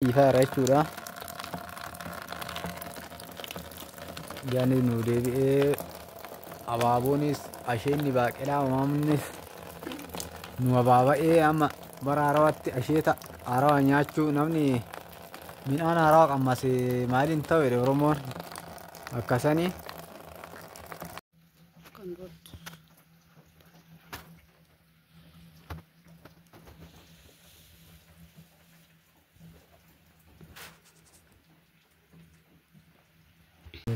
Ifaara jechuudha. Yaani nu deebi'ee abaaboonis asheenni baaqelaa uumamnis nu abaaba'ee amma bara haarawatti asheeta haarawaa nyaachuu namni midhaan haarawaa qammase maaliin ta'u jedhe Oromoon akkasanii.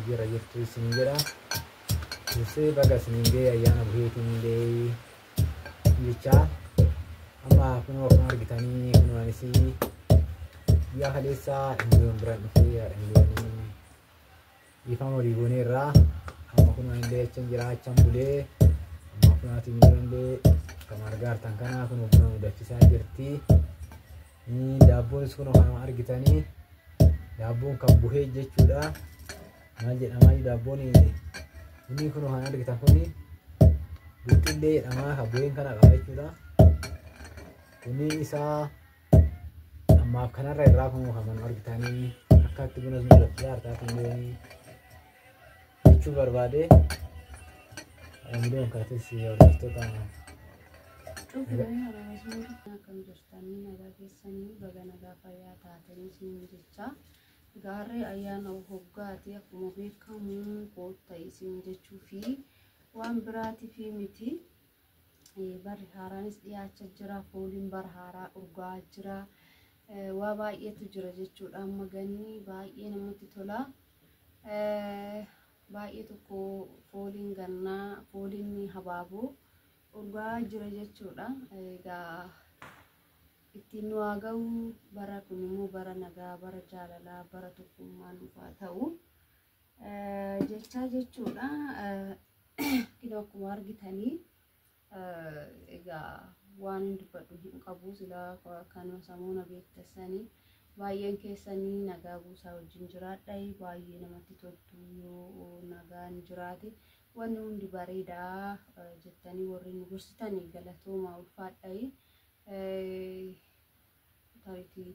Jira jirtu isin jedha. Dursee baga isiniin ga'e ayyaana buheetiin illee jechaa amma kunoo kan argitanii kunoo anis guyyaa kaleessaa indiyoon biraan dhufee indiyoon ifama walii gooneerraa amma kunoo illee achan jira achan bulee amma kunaatiin illee kan argaa jirtan kana kunoo buna mudachisaa jirti. Daabboon kunoo kan argitanii daabboon kan buhee jechuudha. Maal jedhamaa daabboon inni kun waan argitan kun buqqillee jedhamaa kan bu'een kana qaba jechuudha. Kunni isaa ammaaf kanarra irraa kun kan argitanii akka itti buna mudachisaa jirtan jechuu barbaade. Miliyoon kaatis hordoftoota Gaarree ayyaana hoggaati akkuma beekamu koota isin jechuu fi waan biraati fi miti. Barri haaraanis dhiyaachaa jira, fooliin bara haaraa urgaa jira, waa baay'eetu jira jechuudha. Amma ganii baay'ee namatti tola. Baay'ee tokko fooliin gannaa, fooliin habaaboo urgaa jira jechuudha. Egaa ittiin nu haa ga'u bara kun immoo bara nagaa, bara jaalalaa, bara tokkummaa nuuf haa ta'u jechaa jechuudha. Kun akkuma argitanii egaa waan dubbadhu hin qabu silaa kan samuuna beektasanii baay'een keessanii nagaa buusaa wajjin jiraadha. Baay'ee namatti toltu yoo nagaan jiraate wanni hundi bareedaa jettanii warri nu gorsitanii galatoomaa ulfaadha. Taaritii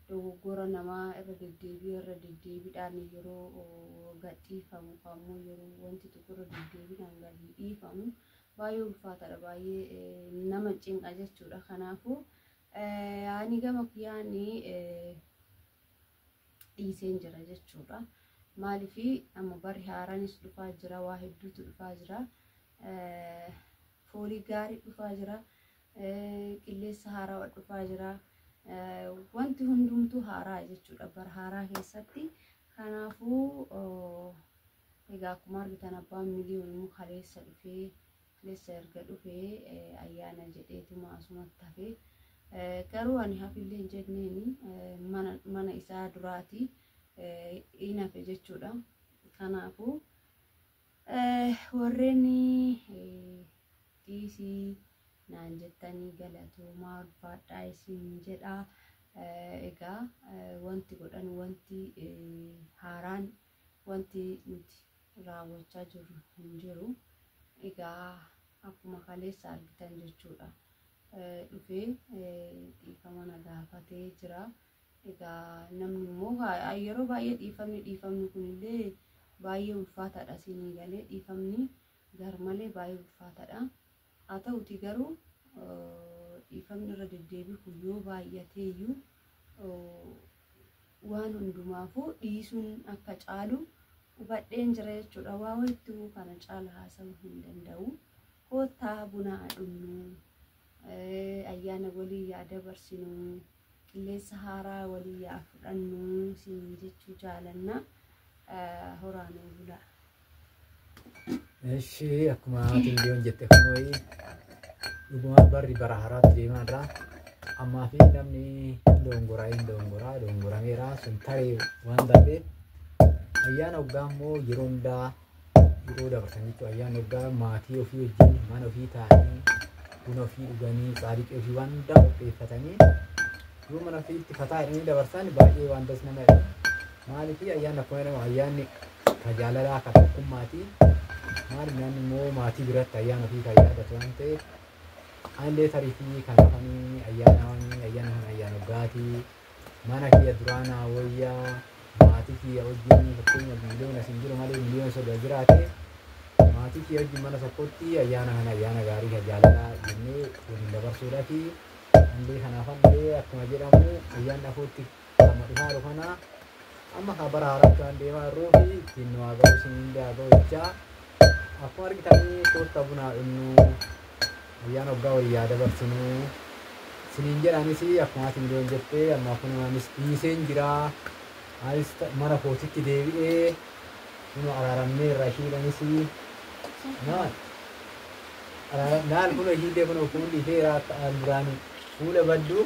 dogoggora namaa irra deddeebiidhaan yeroo gadhiifamu ammoo yeroo wanti tokko irra deddeebiidhaan gadi dhiifamu baay'ee ulfaataadha, baay'ee nama cinqa jechuudha. Kanaafuu ani gama kiyyaanii dhiiseen jira jechuudha. Maaliif amma barri haaraanis dhufaa jira, waa hedduutu dhufaa jira, foolii gaarii dhufaa jira, qilleensa haarawaa dhufaa jira. Wanti hundumtuu haaraa jechuudha bara haaraa keessatti. Kanaafuu egaa akkuma argitan abbaan miliyoon kaleessa dhufee kaleessa erga dhufee ayyaana jedheetuma asumatti hafee garuu ani hafillee hin jenneeni mana isaa duraati hin hafe jechuudha. Kanaafuu warreen dhiisii naan jettanii galatoomaa ulfaadhaa isin jedha. Egaa wanti godhan wanti haaraan wanti nuti raawwachaa jirru hin jiru. Egaa akkuma kaleessa argitan jechuudha dhufee dhiifama na gaafatee jira. Egaa namni immoo yeroo baay'ee dhiifamni kunillee baay'ee ulfaataadha. Isinii galee dhiifamni garmalee baay'ee ulfaataadha. Haa ta'uti garuu dhiifamni irra deddeebi'u yoo baay'ateeyyuu waan hundumaafuu dhiisuun akka caalu hubadheen jira jechuudha. Waa wayittuu kana caala haasa'uu hin danda'u. Koottaa buna dhugnu, ayyaana walii yaa dabarsinu, qilleensa haaraa walii yaa fudhannu siin jechuu jaalanna. Horaanuu bulaa. Eshi akkuma indiyoon jette kunoo dhuguma barri bara haaraatti deemaa jira. Ammaa fi namni dongorameera sun taree waan darbeef ayyaana waggaa immoo yeroo hundaa yeroo dabarsan jechuudha. Ayyaana waggaa maatii ofii wajjin mana ofii taa'anii buna ofii dhuganii saadiqii ofii waan hundaa qopheeffatanii yoo mana ofiitti fataa jedhanii dabarsan baay'ee waan das nama jedhu. Maaliif ayyaana akkuma jedhamu ayyaanni kan jaalalaa kan tokkummaati. Maali namni immoo maatii biratti ayyaana ofii kan yaadatu waan ta'eef Ande tarifi kan ayana waggaati mana kiyya duraanaa wayyaa maatii kiyya wajjin fakkeenyaaf miliyoona isin jiru malee miliyoona soda jiraate maatii kiyya wajjin mana tokkotti ayyaana kana ayyaana gaarii kan jaalalaa jennee waliin dabarsuudhaafi illee kanaafallee akkuma jedhamu ayyaanni afootti amma dhufaa jiru kana amma kan bara haaraatti waan deemaa jirruu fi ittiin nu haa ga'u isin illee haa ga'u jechaa akkuma argitanii toorta bunaa dhunnu ayyaana waggaa wayyaa dabarsinuu siniin jedhanis akkuma ati miliyoon jettee amma kun anis dhiiseen jira anis mana kootitti deebi'ee nu araaramnee irraa ishiidhanis naal kun hiidee kun kun dhiifeeraa ta'an duraanii fuula badduu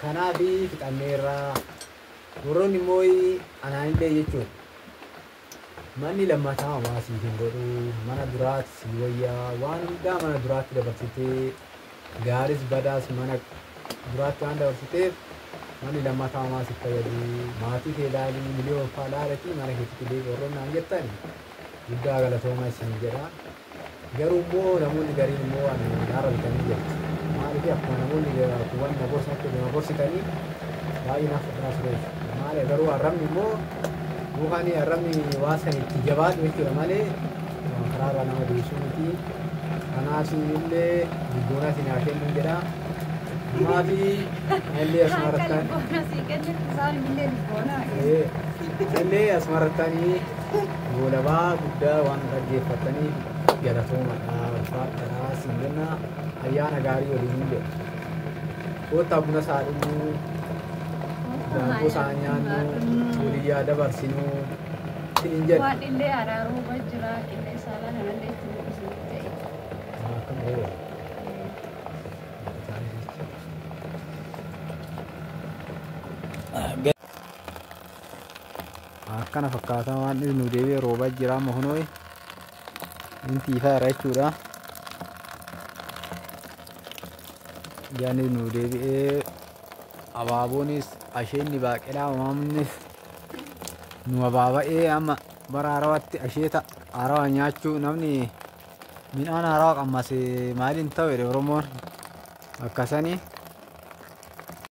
kanaaf fixanneerraa warroonni immoo anaanillee jechuudha. Manni lammataa waa siif hin godhu mana duraatti si wayyaa waan hundaa mana duraatti dabarsitee gaaris badaas mana duraatti waan dabarsiteef manni lammataa waa siif fayyadu maatii kee ilaalii miliyoon fa'aa ilaalati mana keessatti illee warroonni naan jettan guddaa galatooma isin jedha. Garuu immoo namoonni gariin immoo naara bitanii jirti. Maaliif akkuma namoonni kuwwan na gorsitanii baay'ee naaf fudhaa ture. Maali garuu arrabni immoo buukaan arrabni waa san itti jabaatu jechuudha malee karaarraa nama deebisuu miti. Kanaaf illee guddoona isin haa kennu jedha. Maafi illee asumarrattanii goolabaa guddaa waan dhaggeeffatanii galatoomadha ulfaadha siin jenna ayyaana gaarii waliin jedha. Koottaa buna isaa dhuguu daakuu isaa nyaannu waliyyaa dabarsinuu siin jedha. Waan illee araaruu jira illee saalaa kanallee itti mul'isu ta'e. Akkam ta'e. Akkana fakkaata waan nu deebi'ee roobaa jira amma hunooyi inti ifaa irra jechuudha. Yaani nu deebi'ee abaaboonis asheenni baaqelaa uumamnis nu abaaba'ee amma bara haarawatti asheeta haarawaa nyaachuu namni midhaan haarawaa qammase maaliin ta'u jedhe Oromoon akkasanii.